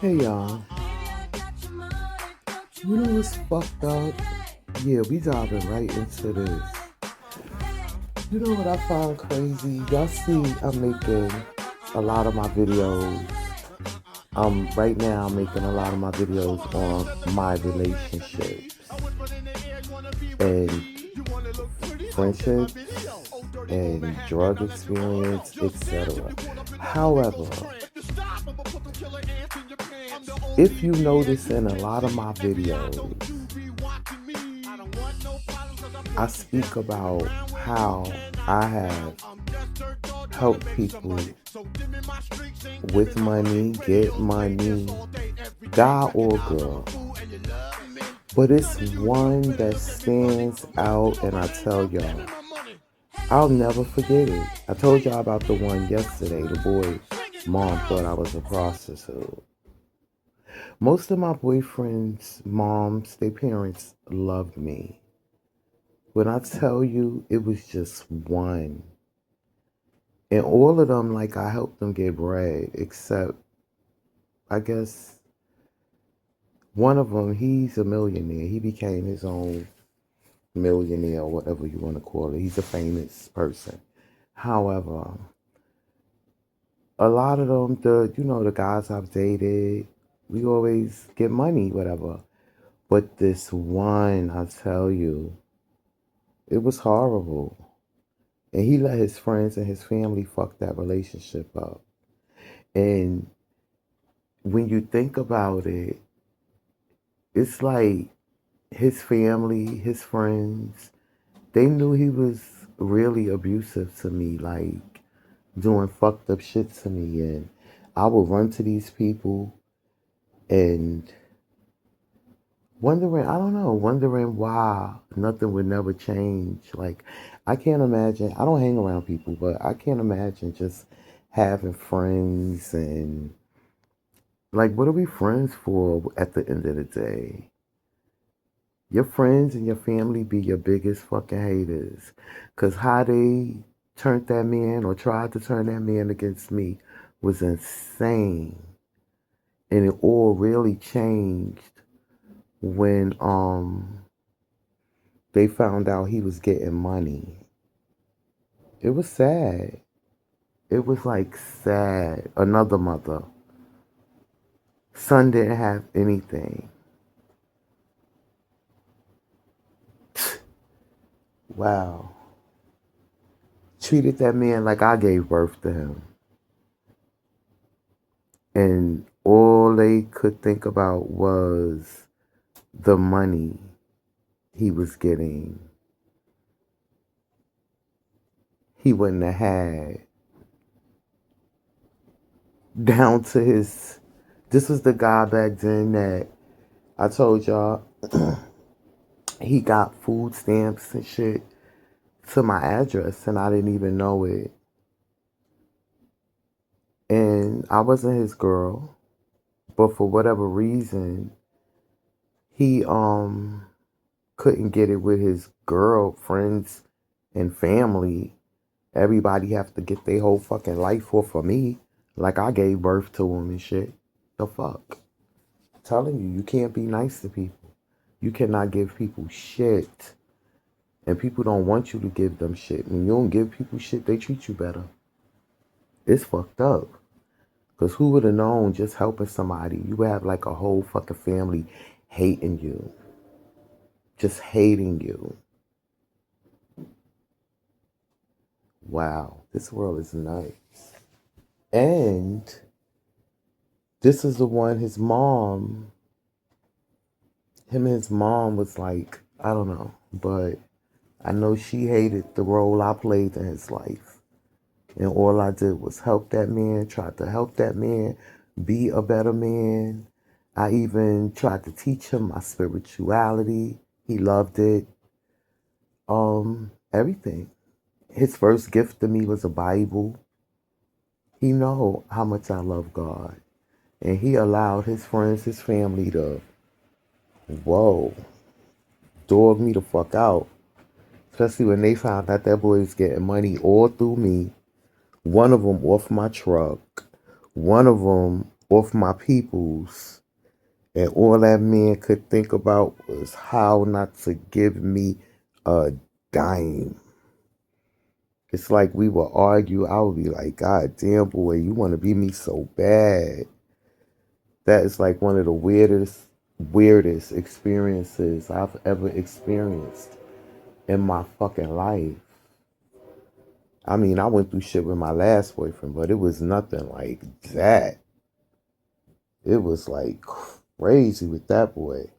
Hey y'all, you know what's fucked up? Yeah, we diving right into this. You know what I find crazy? Y'all see I'm making a lot of my videos. Right now I'm making a lot of my videos on my relationships and friendships and drug experience, etc. However, if you notice in a lot of my videos, I speak about how I have helped people with money, get money, guy or girl. But it's one that stands out, and I tell y'all, I'll never forget it. I told y'all about the one yesterday. The boy's mom thought I was a prostitute. Most of my boyfriends' moms, their parents loved me. When I tell you, it was just one. And all of them, like, I helped them get bread, except, I guess, one of them, he's a millionaire. He became his own millionaire, or whatever you want to call it. He's a famous person. However, a lot of them, the guys I've dated, we always get money, whatever. But this one, I tell you, it was horrible. And he let his friends and his family fuck that relationship up. And when you think about it, it's like his family, his friends, they knew he was really abusive to me, like doing fucked up shit to me. And I would run to these people and wondering why nothing would never change. Like, I can't imagine, I don't hang around people, but I can't imagine just having friends and, like, what are we friends for at the end of the day? Your friends and your family be your biggest fucking haters. Because how they turned that man or tried to turn that man against me was insane. And it all really changed when they found out he was getting money. It was sad. It was like sad. Another mother. Son didn't have anything. Wow. Treated that man like I gave birth to him. And all they could think about was the money he was getting. He wouldn't have had. Down to his. This was the guy back then that I told y'all he got food stamps and shit to my address, and I didn't even know it. And I wasn't his girl, but for whatever reason, he couldn't get it with his girlfriends and family. Everybody have to get their whole fucking life off of me. Like I gave birth to him and shit. The fuck? I'm telling you, you can't be nice to people. You cannot give people shit. And people don't want you to give them shit. When you don't give people shit, they treat you better. It's fucked up. Because who would have known just helping somebody, you would have like a whole fucking family hating you. Just hating you. Wow, this world is nice. And this is the one him and his mom was like, I don't know, but I know she hated the role I played in his life. And all I did was help that man, tried to help that man be a better man. I even tried to teach him my spirituality. He loved it. Everything. His first gift to me was a Bible. He know how much I love God. And he allowed his friends, his family to, whoa, dog me the fuck out. Especially when they found out that boy was getting money all through me. One of them off my truck. One of them off my peoples. And all that man could think about was how not to give me a dime. It's like we would argue. I would be like, God damn, boy, you want to be me so bad. That is like one of the weirdest experiences I've ever experienced in my fucking life. I mean, I went through shit with my last boyfriend, but it was nothing like that. It was like crazy with that boy.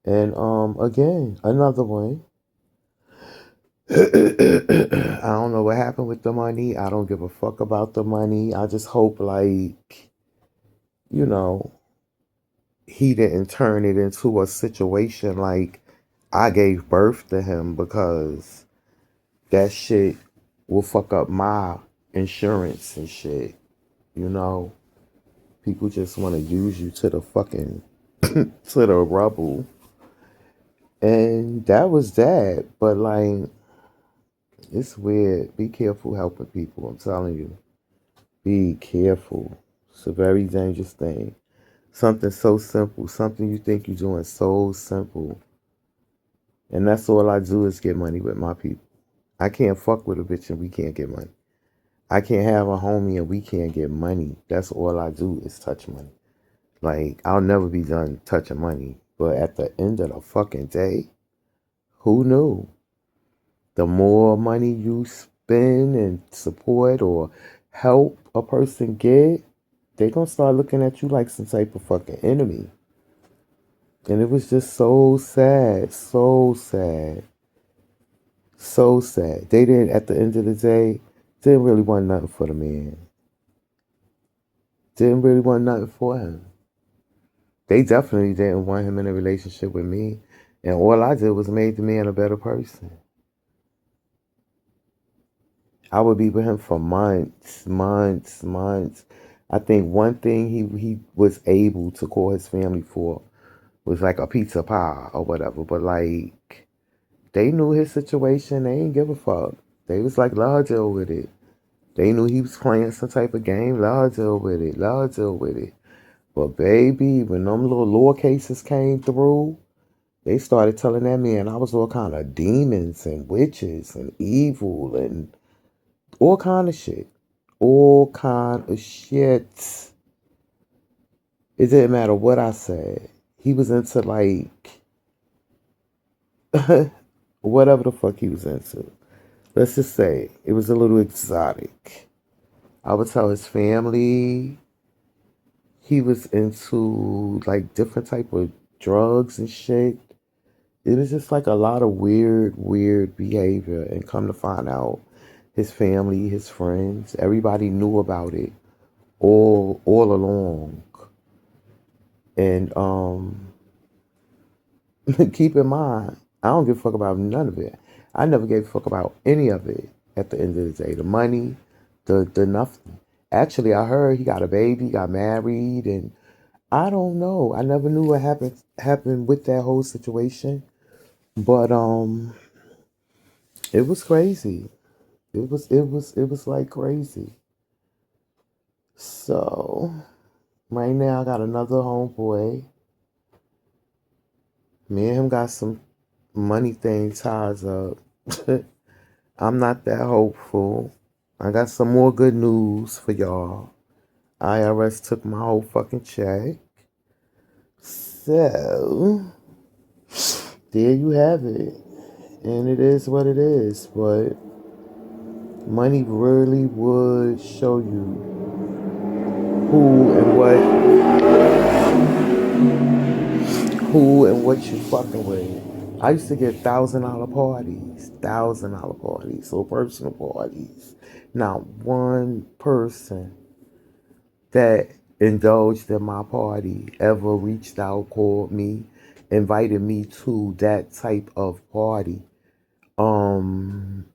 And again, another one. I don't know what happened with the money. I don't give a fuck about the money. I just hope, like, you know, he didn't turn it into a situation like I gave birth to him, because that shit will fuck up my insurance and shit. You know, people just want to use you to the fucking to the rubble. And that was that. But like, it's weird. Be careful helping people. I'm telling you. Be careful. It's a very dangerous thing. Something so simple. Something you think you're doing so simple. And that's all I do is get money with my people. I can't fuck with a bitch and we can't get money. I can't have a homie and we can't get money. That's all I do is touch money. Like, I'll never be done touching money. But at the end of the fucking day, who knew? The more money you spend and support or help a person get, they gonna start looking at you like some type of fucking enemy. And it was just so sad, so sad, so sad. They didn't, at the end of the day, didn't really want nothing for the man. Didn't really want nothing for him. They definitely didn't want him in a relationship with me. And all I did was made the man a better person. I would be with him for months, months, months. I think one thing he was able to call his family for was like a pizza pie or whatever. But like, they knew his situation. They ain't give a fuck. They was like, let her deal with it. They knew he was playing some type of game. Let her deal with it. Let her deal with it. But baby, when them little law cases came through, they started telling that man I was all kind of demons and witches and evil and all kind of shit. All kind of shit. It didn't matter what I said. He was into like whatever the fuck he was into. Let's just say it was a little exotic. I would tell his family he was into like different type of drugs and shit. It was just like a lot of weird behavior. And come to find out, his family, his friends, everybody knew about it all along. And keep in mind, I don't give a fuck about none of it. I never gave a fuck about any of it at the end of the day. The money, the nothing. Actually, I heard he got a baby, got married, and I don't know. I never knew what happened with that whole situation. But it was crazy. It was like crazy. So right now I got another homeboy. Me and him got some money thing ties up. I'm not that hopeful. I got some more good news for y'all. IRS took my whole fucking check. So there you have it. And it is what it is. But money really would show you who and what you fucking with. I used to get $1,000 parties, $1,000 parties, so personal parties. Not one person that indulged in my party ever reached out, called me, invited me to that type of party. Um,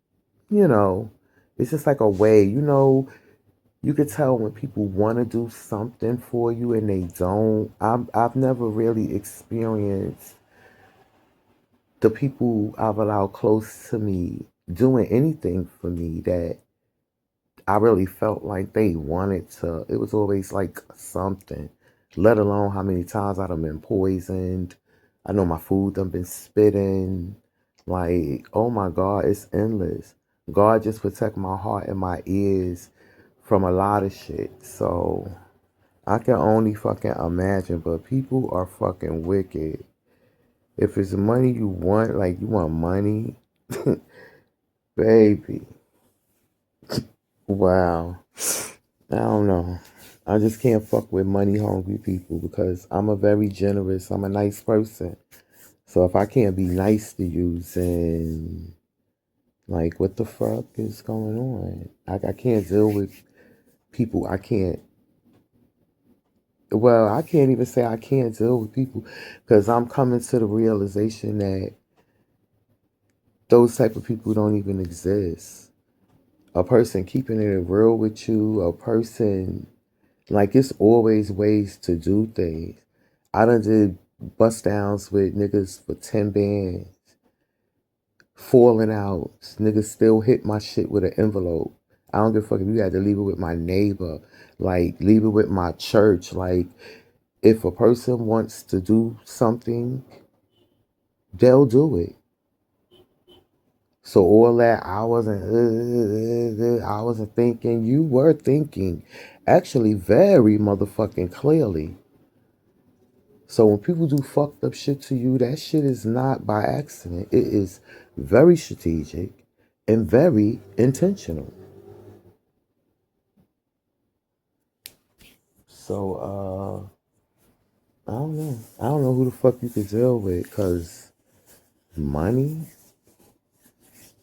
you know, it's just like a way, you could tell when people want to do something for you and they don't. I've never really experienced the people I've allowed close to me doing anything for me that I really felt like they wanted to. It was always like something, let alone how many times I done been poisoned. I know my food done been spitting. Like, oh my God, it's endless. God just protect my heart and my ears from a lot of shit. So I can only fucking imagine, but people are fucking wicked. If it's money you want, like you want money, baby. Wow. I don't know. I just can't fuck with money hungry people because I'm a very generous, I'm a nice person. So if I can't be nice to you, then like what the fuck is going on? I can't deal with people. I can't even say I can't deal with people because I'm coming to the realization that those type of people don't even exist. A person keeping it real with you, a person like it's always ways to do things. I done did bust downs with niggas for 10 bands, falling out. Niggas still hit my shit with an envelope. I don't give a fuck if you had to leave it with my neighbor, like leave it with my church. Like if a person wants to do something, they'll do it. So all that I wasn't thinking. You were thinking, actually, very motherfucking clearly. So when people do fucked up shit to you, that shit is not by accident. It is very strategic and very intentional. So I don't know. I don't know who the fuck you could deal with, cause money,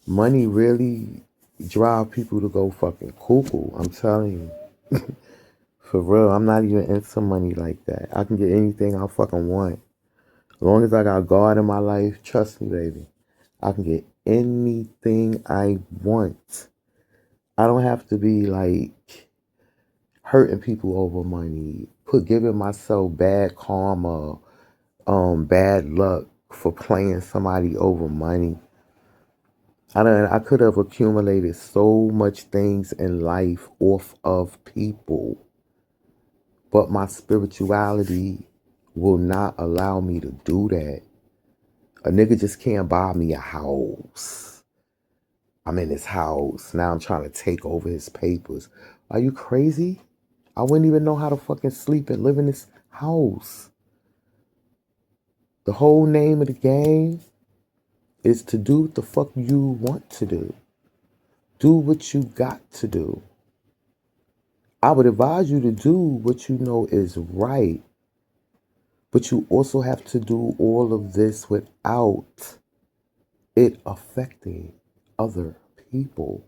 money really drive people to go fucking cuckoo. I'm telling you. For real, I'm not even into money like that. I can get anything I fucking want. As long as I got God in my life, trust me, baby. I can get anything I want. I don't have to be like hurting people over money, giving myself bad karma, bad luck for playing somebody over money. I could have accumulated so much things in life off of people, but my spirituality will not allow me to do that. A nigga just can't buy me a house. I'm in his house. Now I'm trying to take over his papers. Are you crazy? I wouldn't even know how to fucking sleep and live in this house. The whole name of the game is to do what the fuck you want to do. Do what you got to do. I would advise you to do what you know is right. But you also have to do all of this without it affecting other people.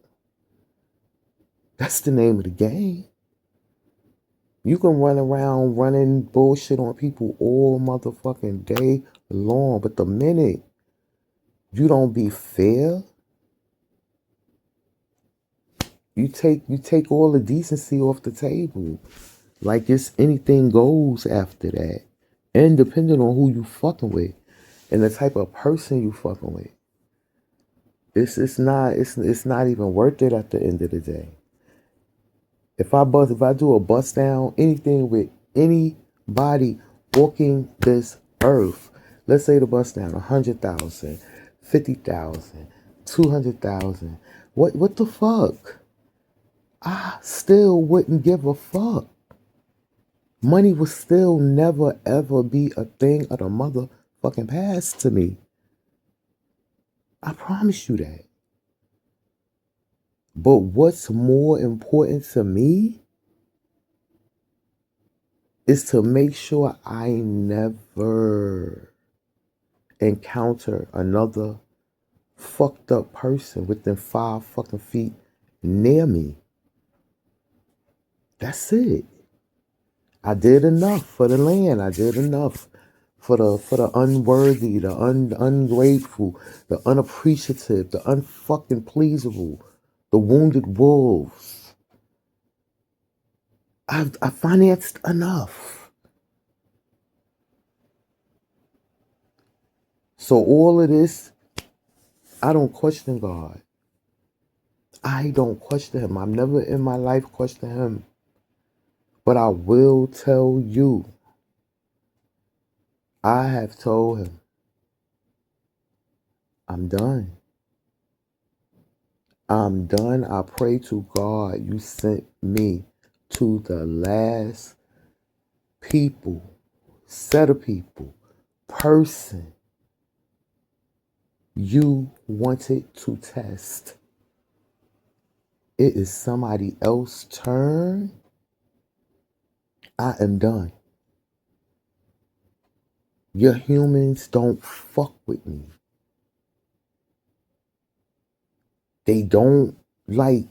That's the name of the game. You can run around running bullshit on people all motherfucking day long, but the minute you don't be fair, you take all the decency off the table. Like it's anything goes after that. And depending on who you fucking with and the type of person you fucking with. It's not even worth it at the end of the day. If I do a bust down, anything with anybody walking this earth, let's say the bust down 100,000, 50,000, 200,000. What the fuck? I still wouldn't give a fuck. Money will still never ever be a thing of the motherfucking past to me. I promise you that. But what's more important to me is to make sure I never encounter another fucked up person within 5 fucking feet near me. That's it. I did enough for the land. I did enough for the unworthy, the ungrateful, the unappreciative, the unfucking pleasable, the wounded wolves. I financed enough. So all of this, I don't question God. I don't question him. I've never in my life questioned him. But I will tell you, I have told him, I'm done. I'm done. I pray to God you sent me to the last people, set of people, person you wanted to test. It is somebody else's turn. I am done. Your humans don't fuck with me. They don't like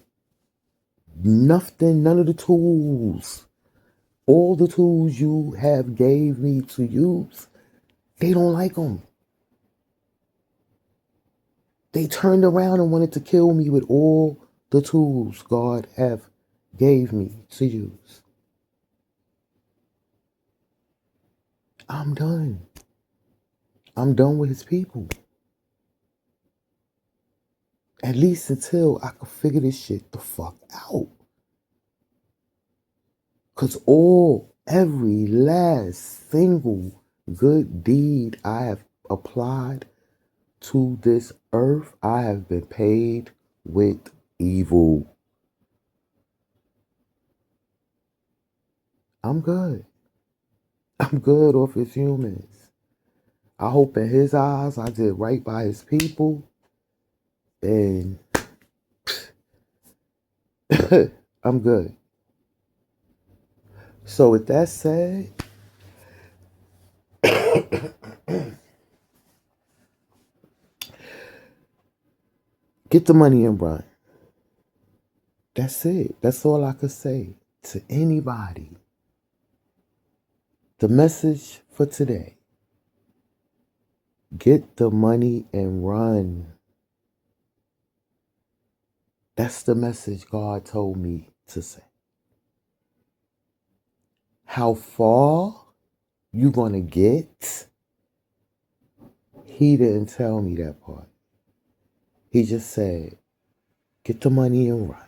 nothing, none of the tools. All the tools you have gave me to use, they don't like them. They turned around and wanted to kill me with all the tools God have gave me to use. I'm done. I'm done with his people. At least until I can figure this shit the fuck out. Cause every last single good deed I have applied to this earth, I have been paid with evil. I'm good. I'm good off his humans. I hope in his eyes I did right by his people. And I'm good. So with that said, get the money and run. That's it. That's all I could say to anybody. The message for today. Get the money and run. That's the message God told me to say. How far you gonna get? He didn't tell me that part. He just said, get the money and run.